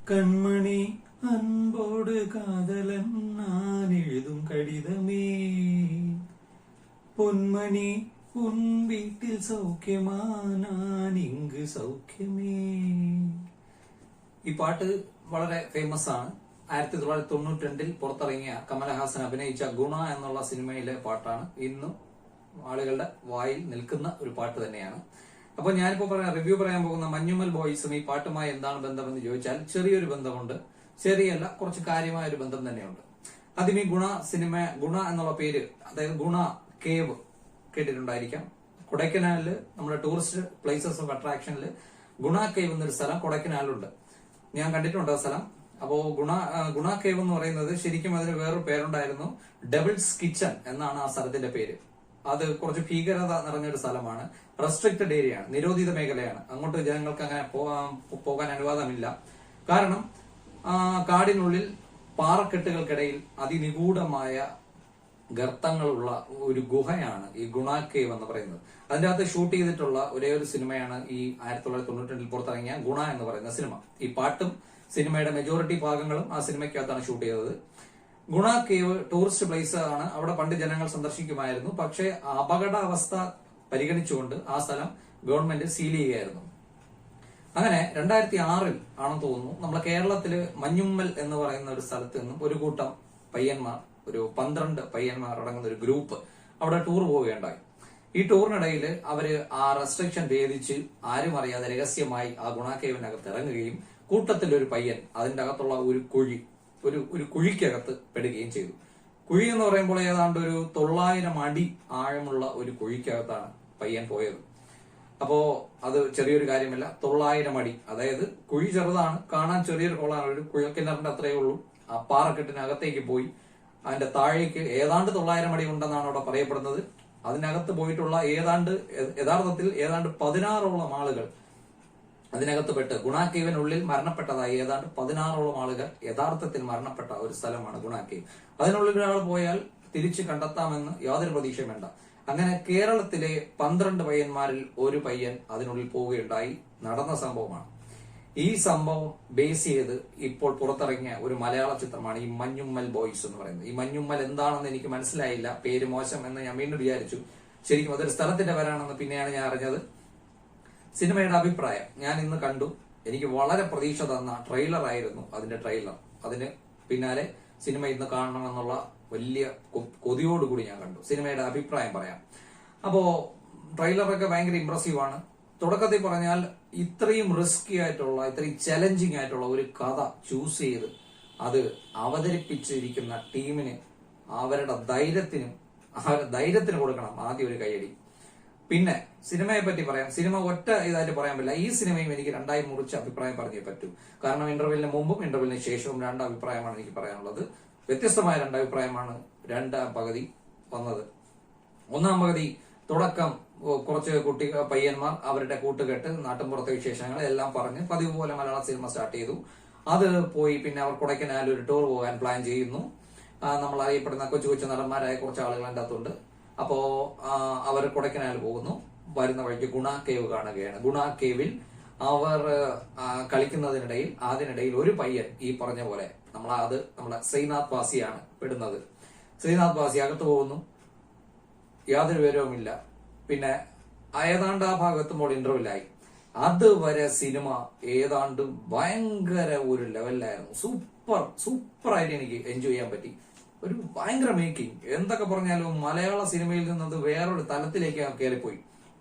கண்மணி அன்போடு காதலன் நான் எழுதும் கடிதமே பொன்மணி ഉൻ വീട്ടിൽ സൗഖ്യമാ ഞാൻ ഇങ്ങ് സൗഖ്യമേ. ഈ പാട്ട് വളരെ ഫേമസ് ആണ്. 1992 പുറത്തിറങ്ങിയ കമലഹാസൻ അഭിനയിച്ച ഗുണ എന്നുള്ള സിനിമയിലെ പാട്ടാണ്. ഇന്നും ആളുകളുടെ വായിൽ നിൽക്കുന്ന ഒരു പാട്ട് തന്നെയാണ്. അപ്പൊ ഞാനിപ്പോ റിവ്യൂ പറയാൻ പോകുന്ന മഞ്ഞുമ്മൽ ബോയ്സും ഈ പാട്ടുമായി എന്താണ് ബന്ധമെന്ന് ചോദിച്ചാൽ ചെറിയൊരു ബന്ധമുണ്ട്. ചെറിയല്ല, കുറച്ച് കാര്യമായ ഒരു ബന്ധം തന്നെയുണ്ട്. ആദ്യം ഈ ഗുണ എന്നുള്ള പേര്, അതായത് ഗുണ കേവ് കേട്ടിട്ടുണ്ടായിരിക്കാം. കൊടൈക്കനാലില് നമ്മുടെ ടൂറിസ്റ്റ് പ്ലേസസ് ഓഫ് അട്രാക്ഷനിൽ ഗുണ കേവ് എന്നൊരു സ്ഥലം കൊടൈക്കനാലിലുണ്ട്. ഞാൻ കണ്ടിട്ടുണ്ട് ആ സ്ഥലം. അപ്പോ ഗുണ കേവ് എന്ന് പറയുന്നത് ശരിക്കും അതിന് വേറൊരു പേരുണ്ടായിരുന്നു, ഡബിൾസ് കിച്ചൺ എന്നാണ് ആ സ്ഥലത്തിന്റെ പേര്. അത് കുറച്ച് ഭീകരത നിറഞ്ഞൊരു സ്ഥലമാണ്. റെസ്ട്രിക്റ്റഡ് ഏരിയ ആണ്, നിരോധിത മേഖലയാണ്. അങ്ങോട്ട് ജനങ്ങൾക്ക് അങ്ങനെ പോകാൻ അനുവാദമില്ല. കാരണം കാടിനുള്ളിൽ പാറക്കെട്ടുകൾക്കിടയിൽ അതിനിഗൂഢമായ ഗർത്തങ്ങളുള്ള ഒരു ഗുഹയാണ് ഈ ഗുണ കേവ് എന്ന് പറയുന്നത്. അതിന്റെ അകത്ത് ഷൂട്ട് ചെയ്തിട്ടുള്ള ഒരേ ഒരു സിനിമയാണ് ഈ 1992 പുറത്തിറങ്ങിയ ഗുണ എന്ന് പറയുന്ന സിനിമ. ഈ പാട്ടും സിനിമയുടെ മെജോറിറ്റി ഭാഗങ്ങളും ആ സിനിമയ്ക്കകത്താണ് ഷൂട്ട് ചെയ്തത്. ഗുണ കേവ് ടൂറിസ്റ്റ് പ്ലേസ് ആണ്. അവിടെ പണ്ട് ജനങ്ങൾ സന്ദർശിക്കുമായിരുന്നു. പക്ഷേ അപകടാവസ്ഥ പരിഗണിച്ചുകൊണ്ട് ആ സ്ഥലം ഗവൺമെന്റ് സീൽ ചെയ്യുകയായിരുന്നു. അങ്ങനെ 2006 ആണെന്ന് തോന്നുന്നു, നമ്മളെ കേരളത്തില് മഞ്ഞുമ്മൽ എന്ന് പറയുന്ന ഒരു സ്ഥലത്ത് നിന്നും ഒരു കൂട്ടം പയ്യന്മാർ, ഒരു 12 പയ്യന്മാർ അടങ്ങുന്ന ഒരു ഗ്രൂപ്പ് അവിടെ ടൂർ പോവുകയുണ്ടായി. ഈ ടൂറിനിടയിൽ അവര് ആ റെസ്ട്രിക്ഷൻ ഭേദിച്ച് ആരും അറിയാതെ രഹസ്യമായി ആ ഗുണ കേവിനകത്ത് ഇറങ്ങുകയും കൂട്ടത്തിൽ ഒരു പയ്യൻ അതിന്റെ അകത്തുള്ള ഒരു കുഴിക്കകത്ത് പെടുകയും ചെയ്തു. കുഴി എന്ന് പറയുമ്പോൾ ഏതാണ്ട് ഒരു 900 അടി ആഴമുള്ള ഒരു കുഴിക്കകത്താണ് പയ്യൻ പോയത്. അപ്പോ അത് ചെറിയൊരു കാര്യമല്ല, 900 അടി. അതായത് കുഴി ചെറുതാണ്, കാണാൻ ചെറിയൊരു ഹോളാണ്, ഒരു കുഴൽക്കിണറിന്റെ അത്രയേ ഉള്ളൂ. ആ പാറക്കെട്ടിനകത്തേക്ക് പോയി അതിന്റെ താഴേക്ക് ഏതാണ്ട് 900 അടി ഉണ്ടെന്നാണ് അവിടെ പറയപ്പെടുന്നത്. അതിനകത്ത് പോയിട്ടുള്ള യഥാർത്ഥത്തിൽ ഏതാണ്ട് 16ഓളം ആളുകൾ അതിനകത്ത് പെട്ട് ഗുണ കേവിനുള്ളിൽ മരണപ്പെട്ടതായി. ഏതാണ്ട് 16ഓളം ആളുകൾ യഥാർത്ഥത്തിൽ മരണപ്പെട്ട ഒരു സ്ഥലമാണ് ഗുണ കേവ്. അതിനുള്ളിൽ ഒരാൾ പോയാൽ തിരിച്ചു കണ്ടെത്താമെന്ന് യാതൊരു പ്രതീക്ഷയും വേണ്ട. അങ്ങനെ കേരളത്തിലെ 12 പയ്യന്മാരിൽ ഒരു പയ്യൻ അതിനുള്ളിൽ പോവുകയുണ്ടായി. നടന്ന സംഭവമാണ്. ഈ സംഭവം ബേസ് ചെയ്ത് ഇപ്പോൾ പുറത്തിറങ്ങിയ ഒരു മലയാള ചിത്രമാണ് ഈ മഞ്ഞുമ്മൽ ബോയ്സ് എന്ന് പറയുന്നത്. ഈ മഞ്ഞുമ്മൽ എന്താണെന്ന് എനിക്ക് മനസ്സിലായില്ല, പേര് മോശം എന്ന് ഞാൻ വീണ്ടും വിചാരിച്ചു. ശരിക്കും അതൊരു സ്ഥലത്തിന്റെ പേരാണെന്ന് പിന്നെയാണ് ഞാൻ അറിഞ്ഞത്. സിനിമയുടെ അഭിപ്രായം ഞാൻ ഇന്ന് കണ്ടു. എനിക്ക് വളരെ പ്രതീക്ഷ തന്ന ട്രെയിലർ ആയിരുന്നു അതിന്റെ ട്രെയിലർ. അതിന് പിന്നാലെ സിനിമ ഇന്ന് കാണണമെന്നുള്ള വലിയ കൊതിയോടുകൂടി ഞാൻ കണ്ടു. സിനിമയുടെ അഭിപ്രായം പറയാം. അപ്പോ ട്രെയിലറൊക്കെ ഭയങ്കര ഇംപ്രസീവ് ആണ്. തുടക്കത്തിൽ പറഞ്ഞാൽ ഇത്രയും റിസ്കി ആയിട്ടുള്ള, ഇത്രയും ചലഞ്ചിങ് ആയിട്ടുള്ള ഒരു കഥ ചൂസ് ചെയ്ത് അത് അവതരിപ്പിച്ചിരിക്കുന്ന ടീമിന് അവരുടെ ധൈര്യത്തിന് കൊടുക്കണം ആദ്യം ഒരു കൈയടി. പിന്നെ സിനിമയെ പറ്റി പറയാം. സിനിമ ഒറ്റ ഇതായിട്ട് പറയാൻ പറ്റില്ല. ഈ സിനിമയും എനിക്ക് രണ്ടായി മുറിച്ച് അഭിപ്രായം പറഞ്ഞേ പറ്റൂ. കാരണം ഇന്റർവെല്ലിന് മുമ്പും ഇന്റർവെല്ലിന് ശേഷവും 2 അഭിപ്രായമാണ് എനിക്ക് പറയാനുള്ളത്. വ്യത്യസ്തമായ 2 അഭിപ്രായമാണ് രണ്ടാം പകുതി വന്നത്. ഒന്നാം പകുതി തുടക്കം കുറച്ച് പയ്യന്മാർ അവരുടെ കൂട്ടുകെട്ട്, നാട്ടിൻപുറത്തെ വിശേഷങ്ങൾ എല്ലാം പറഞ്ഞ് പതിവ് പോലെ മലയാള സിനിമ സ്റ്റാർട്ട് ചെയ്തു. അത് പോയി പിന്നെ അവർ കൊടൈക്കനാൽ ഒരു ടൂർ പോകാൻ പ്ലാൻ ചെയ്യുന്നു. നമ്മൾ അറിയപ്പെടുന്ന കൊച്ചു കൊച്ചു നടന്മാരായ കുറച്ച് ആളുകൾ അതിൻ്റെ അകത്തുണ്ട്. അപ്പോ അവർ കൊടൈക്കനാൽ പോകുന്നു. വരുന്ന വഴിക്ക് ഗുണ കേവ് കാണുകയാണ്. ഗുണ കേവിൽ അവർ കളിക്കുന്നതിനിടയിൽ അതിനിടയിൽ ഒരു പയ്യൻ ഈ പറഞ്ഞ പോലെ നമ്മളെ ശ്രീനാഥ് വാസിയാണ് പെടുന്നത്. ശ്രീനാഥ് വാസി അകത്ത് പോകുന്നു, യാതൊരു വിവരവുമില്ല. പിന്നെ ഏതാണ്ട് ആ ഭാഗത്തുമ്പോൾ ഇന്റർവെല്ലായി. അതുവരെ സിനിമ ഏതാണ്ട് ഭയങ്കര ഒരു ലെവലിലായിരുന്നു. സൂപ്പറായിട്ട് എനിക്ക് എൻജോയ് ചെയ്യാൻ പറ്റി. ഒരു ഭയങ്കര മേക്കിംഗ്. എന്തൊക്കെ പറഞ്ഞാലും മലയാള സിനിമയിൽ നിന്നത് വേറൊരു തലത്തിലേക്ക് കയറിപ്പോയി.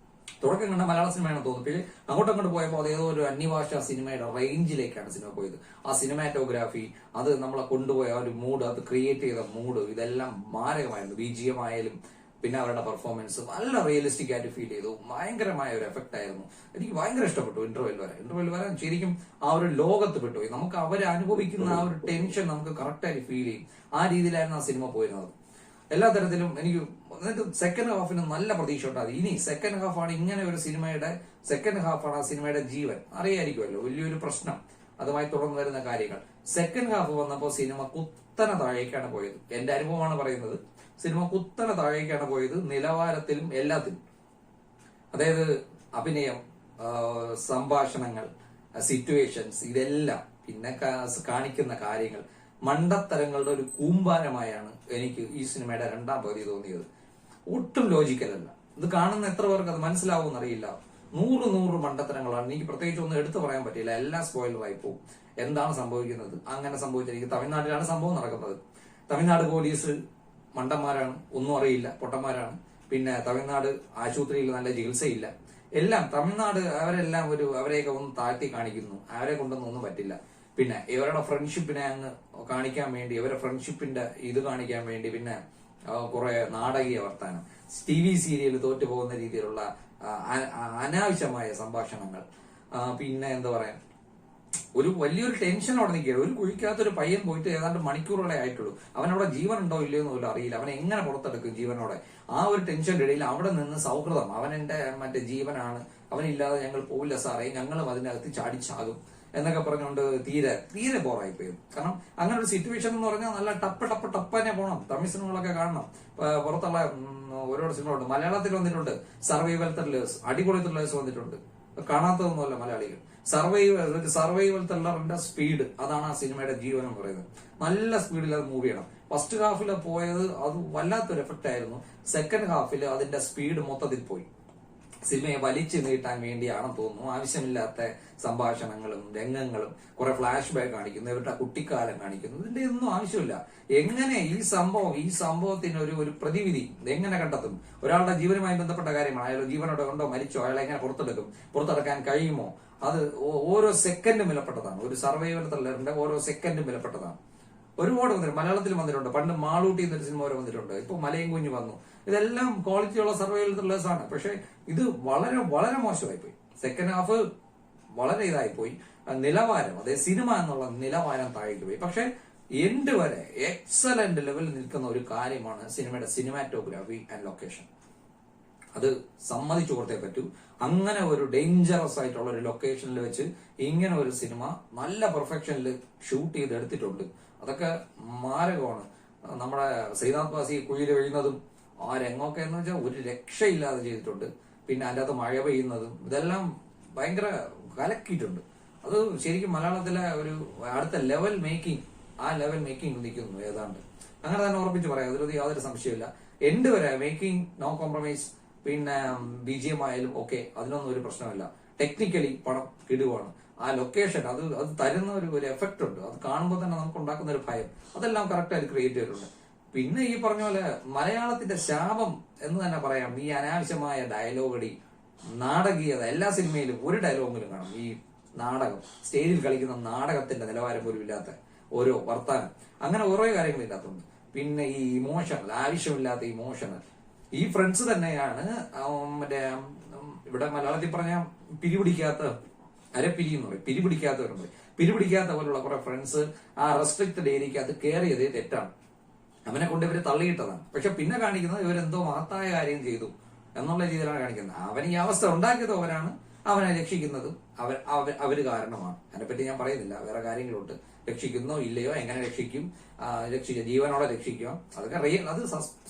തുടക്കം കണ്ട മലയാള സിനിമയാണെന്ന് തോന്നുന്നു. പിന്നെ അങ്ങോട്ടങ്ങോട്ട് പോയപ്പോൾ അത് ഏതോ ഒരു അന്യഭാഷ സിനിമയുടെ റേഞ്ചിലേക്കാണ് സിനിമ പോയത്. ആ സിനിമാറ്റോഗ്രാഫി, അത് നമ്മളെ കൊണ്ടുപോയ ആ ഒരു മൂഡ്, അത് ക്രിയേറ്റ് ചെയ്ത മൂഡ്, ഇതെല്ലാം മാരകമായിരുന്നു. BGM ആയാലും പിന്നെ അവരുടെ പെർഫോമൻസ് നല്ല റിയലിസ്റ്റിക് ആയിട്ട് ഫീൽ ചെയ്തു. ഭയങ്കരമായ ഒരു എഫക്റ്റ് ആയിരുന്നു. എനിക്ക് ഭയങ്കര ഇഷ്ടപ്പെട്ടു. ഇന്റർവെൽ വരെ ശരിക്കും ആ ഒരു ലോകത്ത് പെട്ടുപോയി. നമുക്ക് അവരെ അനുഭവിക്കുന്ന ആ ഒരു ടെൻഷൻ നമുക്ക് കറക്റ്റായിട്ട് ഫീൽ ചെയ്യും. ആ രീതിയിലായിരുന്നു ആ സിനിമ പോയിരുന്നത്. എല്ലാ തരത്തിലും എനിക്ക് സെക്കൻഡ് ഹാഫിന് നല്ല പ്രതീക്ഷ ഉണ്ടാകും. ഇനി സെക്കൻഡ് ഹാഫാണ് ഇങ്ങനെ ഒരു സിനിമയുടെ സെക്കൻഡ് ഹാഫാണ് ആ സിനിമയുടെ ജീവൻ. അറിയായിരിക്കുമല്ലോ, വലിയൊരു പ്രശ്നം അതുമായി തുടർന്ന് വരുന്ന കാര്യങ്ങൾ. സെക്കൻഡ് ഹാഫ് വന്നപ്പോൾ സിനിമ കുത്തനെ താഴേക്കാണ് പോയത്. എന്റെ അനുഭവമാണ് പറയുന്നത്. സിനിമ കുത്തനെ താഴേക്കാണ് പോയത്, നിലവാരത്തിലും എല്ലാത്തിലും. അതായത് അഭിനയം, സംഭാഷണങ്ങൾ, സിറ്റുവേഷൻസ്, ഇതെല്ലാം പിന്നെ കാണിക്കുന്ന കാര്യങ്ങൾ മണ്ടത്തരങ്ങളുടെ ഒരു കൂമ്പാരമായാണ് എനിക്ക് ഈ സിനിമയുടെ രണ്ടാം പകുതി തോന്നിയത്. ഒട്ടും ലോജിക്കലല്ല. ഇത് കാണുന്ന എത്ര പേർക്ക് അത് മനസ്സിലാവുമെന്ന് അറിയില്ല. നൂറ് മണ്ടത്തരങ്ങളാണ്. എനിക്ക് പ്രത്യേകിച്ച് ഒന്നും എടുത്തു പറയാൻ പറ്റില്ല, എല്ലാം സ്പോയിലറായി പോകും. എന്താണ് സംഭവിക്കുന്നത്? അങ്ങനെ സംഭവിച്ചിരിക്കും. തമിഴ്നാട്ടിലാണ് സംഭവം നടക്കുന്നത്. തമിഴ്നാട് പോലീസ് മണ്ടന്മാരാണ്, ഒന്നും അറിയില്ല, പൊട്ടന്മാരാണ്. പിന്നെ തമിഴ്നാട് ആശുപത്രിയിൽ നല്ല ചികിത്സയില്ല. എല്ലാം തമിഴ്നാട് അവരെല്ലാം അവരെയൊക്കെ ഒന്ന് താഴ്ത്തി കാണിക്കുന്നു. അവരെ കൊണ്ടൊന്നും ഒന്നും പറ്റില്ല. പിന്നെ ഇവരുടെ ഫ്രണ്ട്ഷിപ്പിനെ അങ്ങ് കാണിക്കാൻ വേണ്ടി, ഇവരുടെ ഫ്രണ്ട്ഷിപ്പിന്റെ ഇത് കാണിക്കാൻ വേണ്ടി പിന്നെ കുറെ നാടകീയ വർത്താനം, TV സീരിയൽ തോറ്റു പോകുന്ന രീതിയിലുള്ള അനാവശ്യമായ സംഭാഷണങ്ങൾ. പിന്നെ എന്താ പറയാ, ഒരു വലിയൊരു ടെൻഷൻ അവിടെ നിൽക്കുകയാണ്. ഒരു കുഴിക്കകത്തൊരു പയ്യൻ പോയിട്ട് ഏതാണ്ട് മണിക്കൂറുകളെ ആയിട്ടുള്ളൂ. അവനവിടെ ജീവൻ ഉണ്ടോ ഇല്ലയോ എന്ന് പോലും അറിയില്ല. അവൻ എങ്ങനെ പുറത്തെടുക്കും ജീവനോടെ? ആ ഒരു ടെൻഷന്റെ ഇടയിൽ അവിടെ നിന്ന് സൗഹൃദം, അവൻ എന്റെ മറ്റേ ജീവനാണ്, അവനില്ലാതെ ഞങ്ങൾ പോവില്ല സാറേ, ഞങ്ങളും അതിനകത്ത് ചാടിച്ചാകും എന്നൊക്കെ പറഞ്ഞുകൊണ്ട് തീരെ ബോറായിപ്പോയി. കാരണം അങ്ങനെ ഒരു സിറ്റുവേഷൻ എന്ന് പറഞ്ഞാൽ നല്ല ടപ്പ് തന്നെ പോകണം. തമിഴ് സിനിമകളൊക്കെ കാണണം. പുറത്തുള്ള ഓരോരോ സിനിമകളുണ്ട്. മലയാളത്തിൽ വന്നിട്ടുണ്ട് സർവൈവൽ ത്രില്ലേഴ്സ്, അടിപൊളി ത്രില്ലേഴ്സ് വന്നിട്ടുണ്ട്. കാണാത്തതൊന്നുമല്ല മലയാളികൾ. സർവൈവൽ ത്രില്ലറിന്റെ സ്പീഡ്, അതാണ് ആ സിനിമയുടെ ജീവൻ എന്ന് പറയുന്നത്. നല്ല സ്പീഡിൽ അത് മൂവ് ചെയ്യണം. ഫസ്റ്റ് ഹാഫിൽ പോയത് അത് വല്ലാത്തൊരു എഫക്റ്റ് ആയിരുന്നു. സെക്കൻഡ് ഹാഫിൽ അതിന്റെ സ്പീഡ് മൊത്തത്തിൽ പോയി. സിനിമയെ വലിച്ചു നീട്ടാൻ വേണ്ടിയാണെന്ന് തോന്നുന്നു. ആവശ്യമില്ലാത്ത സംഭാഷണങ്ങളും രംഗങ്ങളും, കുറെ ഫ്ലാഷ് ബാക്ക് കാണിക്കുന്നു, ഇവരുടെ കുട്ടിക്കാലം കാണിക്കുന്നു. ഇതിന്റെ ഒന്നും ആവശ്യമില്ല. എങ്ങനെ ഈ സംഭവത്തിന് ഒരു പ്രതിവിധി എങ്ങനെ കണ്ടെത്തും? ഒരാളുടെ ജീവനുമായി ബന്ധപ്പെട്ട കാര്യമാണ്. അയാൾ ജീവനോടെ ഉണ്ടോ, മരിച്ചോ, അയാളെ എങ്ങനെ പുറത്തെടുക്കാൻ കഴിയുമോ? അത് ഓരോ സെക്കൻഡും വിലപ്പെട്ടതാണ്. ഒരു സർവൈവൽ ത്രില്ലറിന്റെ ഓരോ സെക്കൻഡും വിലപ്പെട്ടതാണ്. ഒരുപാട് വന്നിട്ടുണ്ട്. മലയാളത്തിൽ വന്നിട്ടുണ്ട്. പണ്ട് മാളൂട്ടി എന്നൊരു സിനിമ വരെ വന്നിട്ടുണ്ട്. ഇപ്പൊ മലയും കുഞ്ഞു വന്നു. ഇതെല്ലാം ക്വാളിറ്റിയുള്ള സർവൈവൽ ത്രില്ലേഴ്സ് ആണ്. പക്ഷെ ഇത് വളരെ മോശമായി പോയി. സെക്കൻഡ് ഹാഫ് വളരെ ഇതായിപ്പോയി. നിലവാരം, അതായത് സിനിമ എന്നുള്ള നിലവാരം താഴേക്ക് പോയി. പക്ഷെ എൻഡ് വരെ എക്സലന്റ് ലെവലിൽ നിൽക്കുന്ന ഒരു കാര്യമാണ് സിനിമയുടെ സിനിമാറ്റോഗ്രാഫി ആൻഡ് ലൊക്കേഷൻ. അത് സമ്മതിച്ചു കൊടുത്തേ പറ്റൂ. അങ്ങനെ ഒരു ഡേഞ്ചറസ് ആയിട്ടുള്ള ഒരു ലൊക്കേഷനിൽ വെച്ച് ഇങ്ങനെ ഒരു സിനിമ നല്ല പെർഫെക്ഷനിൽ ഷൂട്ട് ചെയ്ത് എടുത്തിട്ടുണ്ട്. അതൊക്കെ മാരകമാണ്. നമ്മുടെ ശ്രീനാഥ് വാസി കുഴിയിൽ വീഴുന്നതും ആ രംഗമൊക്കെ എന്ന് വെച്ചാൽ ഒരു രക്ഷയില്ലാതെ ചെയ്തിട്ടുണ്ട്. പിന്നെ അതിൻ്റെ അകത്ത് മഴ പെയ്യുന്നതും ഇതെല്ലാം ഭയങ്കര കലക്കിയിട്ടുണ്ട്. അത് ശരിക്കും മലയാളത്തിലെ ഒരു അടുത്ത ലെവൽ മേക്കിംഗ്, ആ ലെവൽ മേക്കിംഗ് നിൽക്കുന്നു ഏതാണ്ട്. അങ്ങനെ തന്നെ ഉറപ്പിച്ച് പറയാം, അതിലൊന്നും യാതൊരു സംശയമില്ല. എൻഡ് വരെ മേക്കിംഗ് നോ കോംപ്രമൈസ്. പിന്നെ BGM ആയാലും ഓക്കെ, അതിനൊന്നും ഒരു പ്രശ്നമില്ല. ടെക്നിക്കലി പടം കിടുവാണ്. ആ ലൊക്കേഷൻ അത് തരുന്ന ഒരു എഫക്റ്റ് ഉണ്ട്. അത് കാണുമ്പോൾ തന്നെ നമുക്ക് ഉണ്ടാക്കുന്ന ഒരു ഭയം, അതെല്ലാം കറക്റ്റായിട്ട് ക്രിയേറ്റ് ചെയ്തിട്ടുണ്ട്. പിന്നെ ഈ പറഞ്ഞ പോലെ മലയാളത്തിന്റെ ശാപം എന്ന് തന്നെ പറയാം ഈ അനാവശ്യമായ ഡയലോഗടി, നാടകീയത. എല്ലാ സിനിമയിലും ഒരു ഡയലോഗെങ്കിലും കാണും. ഈ നാടകം, സ്റ്റേജിൽ കളിക്കുന്ന നാടകത്തിന്റെ നിലവാരം പോലും ഇല്ലാത്ത ഓരോ വർത്താനം, അങ്ങനെ ഓരോ കാര്യങ്ങളില്ലാത്തതുണ്ട്. പിന്നെ ഈ ഇമോഷണൽ, ആവശ്യമില്ലാത്ത ഇമോഷണൽ. ഈ ഫ്രണ്ട്സ് തന്നെയാണ് മറ്റേ ഇവിടെ മലയാളത്തിൽ പറഞ്ഞ പിരിപിടിക്കാത്ത അരപ്പിരി എന്ന് പറയും, പിരിപിടിക്കാത്തവരുണ്ട്. പിരിപിടിക്കാത്ത പോലുള്ള കുറെ ഫ്രണ്ട്സ് ആ റെസ്ട്രിക്റ്റഡ് ഏരിയക്കകത്ത് കയറിയതേ തെറ്റാണ്. അവനെ കൊണ്ട് ഇവര് തള്ളിയിട്ടതാണ്. പക്ഷെ പിന്നെ കാണിക്കുന്നത് ഇവരെന്തോ മഹത്തായ കാര്യം ചെയ്തു എന്നുള്ള രീതിയിലാണ് കാണിക്കുന്നത്. അവൻ ഈ അവസ്ഥ ഉണ്ടാക്കിയത് അവരാണ്, അവനെ രക്ഷിക്കുന്നതും അവര് കാരണമാണ്. അതിനെപ്പറ്റി ഞാൻ പറയുന്നില്ല, വേറെ കാര്യങ്ങളുണ്ട്. രക്ഷിക്കുന്നോ ഇല്ലയോ, എങ്ങനെ രക്ഷിക്കും, ജീവനോടെ രക്ഷിക്കുക, അതൊക്കെ റിയൽ. അത്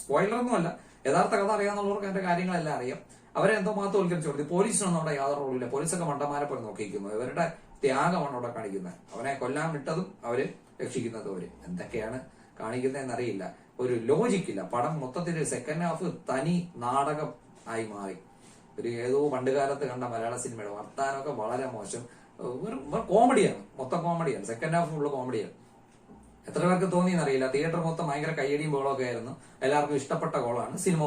സ്പോയിലറൊന്നും അല്ല, യഥാർത്ഥ കഥ അറിയാവുന്നവർക്ക് അതിന്റെ കാര്യങ്ങളെല്ലാം അറിയാം. അവരെ എന്തോ മാത്രവൽക്കരിച്ചു കൊടുത്തു. പോലീസിനൊന്നും അവിടെ യാതൊരു റോളില്ല. പോലീസൊക്കെ മണ്ടന്മാരെ പോലെ നോക്കിയിരിക്കുന്നു. ഇവരുടെ ത്യാഗമാണ് അവിടെ കാണിക്കുന്നത്. അവനെ കൊല്ലാൻ വിട്ടതും അവര്, രക്ഷിക്കുന്നതും അവര്. എന്തൊക്കെയാണ് കാണിക്കുന്നതെന്നറിയില്ല. ഒരു ലോജിക്കില്ല. പടം മൊത്തത്തിൽ സെക്കൻഡ് ഹാഫ് തനി നാടകം ആയി മാറി. ഒരു ഏതോ പണ്ടുകാലത്ത് കണ്ട മലയാള സിനിമയുടെ വർത്താനമൊക്കെ വളരെ മോശം. കോമഡിയാണ്, മൊത്തം കോമഡിയാണ്. സെക്കൻഡ് ഹാഫ് ഫുള്ള് കോമഡിയാണ്. എത്ര പേർക്ക് തോന്നിയെന്നറിയില്ല. തിയേറ്റർ മൊത്തം ഭയങ്കര കയ്യടിയും ബോളൊക്കെ ആയിരുന്നു. എല്ലാവർക്കും ഇഷ്ടപ്പെട്ട ഗോളാണ്. സിനിമ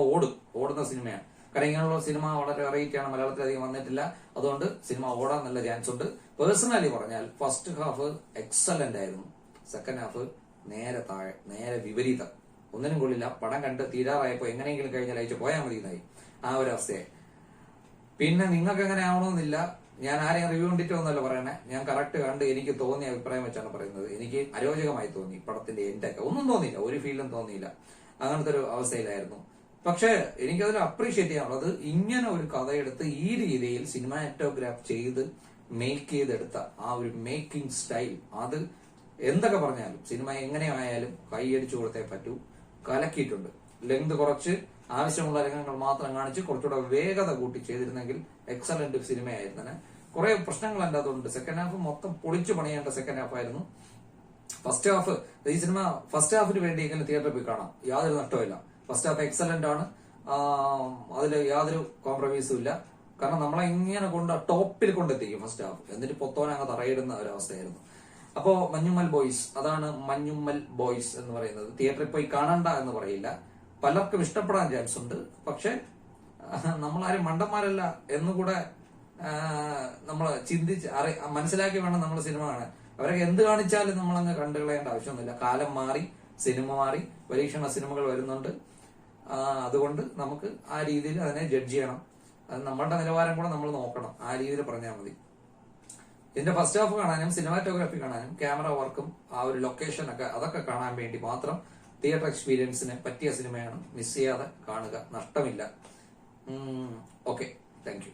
ഓടുന്ന സിനിമയാണ്. കാരണം ഇങ്ങനെയുള്ള സിനിമ വളരെ വെറൈറ്റി ആണ്, മലയാളത്തിൽ അധികം വന്നിട്ടില്ല. അതുകൊണ്ട് സിനിമ ഓടാൻ നല്ല ചാൻസ് ഉണ്ട്. പേഴ്സണലി പറഞ്ഞാൽ ഫസ്റ്റ് ഹാഫ് എക്സലന്റ് ആയിരുന്നു. സെക്കൻഡ് ഹാഫ് നേരെ താഴെ, നേരെ വിപരീതം. ഒന്നിനും കൊള്ളില്ല. പടം കണ്ട് തീരാറായപ്പോ എങ്ങനെയെങ്കിലും കഴിഞ്ഞാൽ അയച്ചു പോയാൽ മതി എന്നായി ആ ഒരു അവസ്ഥയെ. പിന്നെ നിങ്ങൾക്ക് എങ്ങനെ ആവണമെന്നില്ല. ഞാൻ ആരെയും റിവ്യൂ കണ്ടിട്ടൊന്നുമല്ല പറയണേ. ഞാൻ കറക്റ്റ് കണ്ട് എനിക്ക് തോന്നിയ അഭിപ്രായം വെച്ചാണ് പറയുന്നത്. എനിക്ക് അരോചകമായി തോന്നി പടത്തിന്റെ എൻഡൊക്കെ. ഒന്നും തോന്നിയില്ല, ഒരു ഫീലും തോന്നിയില്ല. അങ്ങനത്തെ ഒരു അവസ്ഥയിലായിരുന്നു. പക്ഷെ എനിക്കതിൽ അപ്രീഷിയേറ്റ് ചെയ്യാനുള്ളത്, ഇങ്ങനെ ഒരു കഥയെടുത്ത് ഈ രീതിയിൽ സിനിമാറ്റോഗ്രാഫ് ചെയ്ത് മേക്ക് ചെയ്തെടുത്ത ആ ഒരു മേക്കിംഗ് സ്റ്റൈൽ, അത് എന്തൊക്കെ പറഞ്ഞാലും സിനിമ എങ്ങനെയായാലും കൈയടിച്ചു കൊടുത്തേ പറ്റൂ. കലക്കിയിട്ടുണ്ട്. ലെങ്ത് കുറച്ച് ആവശ്യമുള്ള രംഗങ്ങൾ മാത്രം കാണിച്ച് കുറച്ചുകൂടെ വേഗത കൂട്ടി ചെയ്തിരുന്നെങ്കിൽ എക്സലന്റ് സിനിമയായിരുന്നു. കുറെ പ്രശ്നങ്ങൾ അതിൻ്റെ അതുണ്ട്. സെക്കൻഡ് ഹാഫ് മൊത്തം പൊളിച്ചു പണിയേണ്ട സെക്കൻഡ് ഹാഫ് ആയിരുന്നു. ഫസ്റ്റ് ഹാഫ് ഈ സിനിമ ഫസ്റ്റ് ഹാഫിന് വേണ്ടിയെങ്കിലും തിയേറ്ററിൽ പോയി കാണാം, യാതൊരു നഷ്ടമില്ല. ഫസ്റ്റ് ഹാഫ് എക്സലന്റ് ആണ്, അതിൽ യാതൊരു കോംപ്രമൈസും ഇല്ല. കാരണം നമ്മളെ ഇങ്ങനെ കൊണ്ട് ടോപ്പിൽ കൊണ്ടെത്തിക്കും ഫസ്റ്റ് ഹാഫ്, എന്നിട്ട് പൊത്തോനങ്ങ് തറയിടുന്ന ഒരവസ്ഥയായിരുന്നു. അപ്പോ മഞ്ഞുമ്മൽ ബോയ്സ്, അതാണ് മഞ്ഞുമ്മൽ ബോയ്സ് എന്ന് പറയുന്നത്. തിയേറ്ററിൽ പോയി കാണണ്ട എന്ന് പറയില്ല, പലർക്കും ഇഷ്ടപ്പെടാൻ ചാൻസ് ഉണ്ട്. പക്ഷെ നമ്മളാരും മണ്ടന്മാരല്ല എന്നുകൂടെ നമ്മൾ ചിന്തിച്ച് മനസ്സിലാക്കി വേണം നമ്മൾ സിനിമ കാണാൻ. അവരൊക്കെ എന്ത് കാണിച്ചാലും നമ്മളങ്ങ് കണ്ടു കളയേണ്ട ആവശ്യമൊന്നുമില്ല. കാലം മാറി, സിനിമ മാറി, പരീക്ഷണ സിനിമകൾ വരുന്നുണ്ട്. അതുകൊണ്ട് നമുക്ക് ആ രീതിയിൽ അതിനെ ജഡ്ജ് ചെയ്യണം. അത് നമ്മളുടെ നിലവാരം കൂടെ നമ്മൾ നോക്കണം, ആ രീതിയിൽ പറഞ്ഞാൽ മതി. ഇതിന്റെ ഫസ്റ്റ് ഹാഫ് കാണാനും സിനിമാറ്റോഗ്രാഫി കാണാനും ക്യാമറ വർക്കും ആ ഒരു ലൊക്കേഷൻ ഒക്കെ അതൊക്കെ കാണാൻ വേണ്ടി മാത്രം തിയേറ്റർ എക്സ്പീരിയൻസിന് പറ്റിയ സിനിമയാണ്. മിസ് ചെയ്യാതെ കാണുക, നഷ്ടമില്ല. Okay, thank you.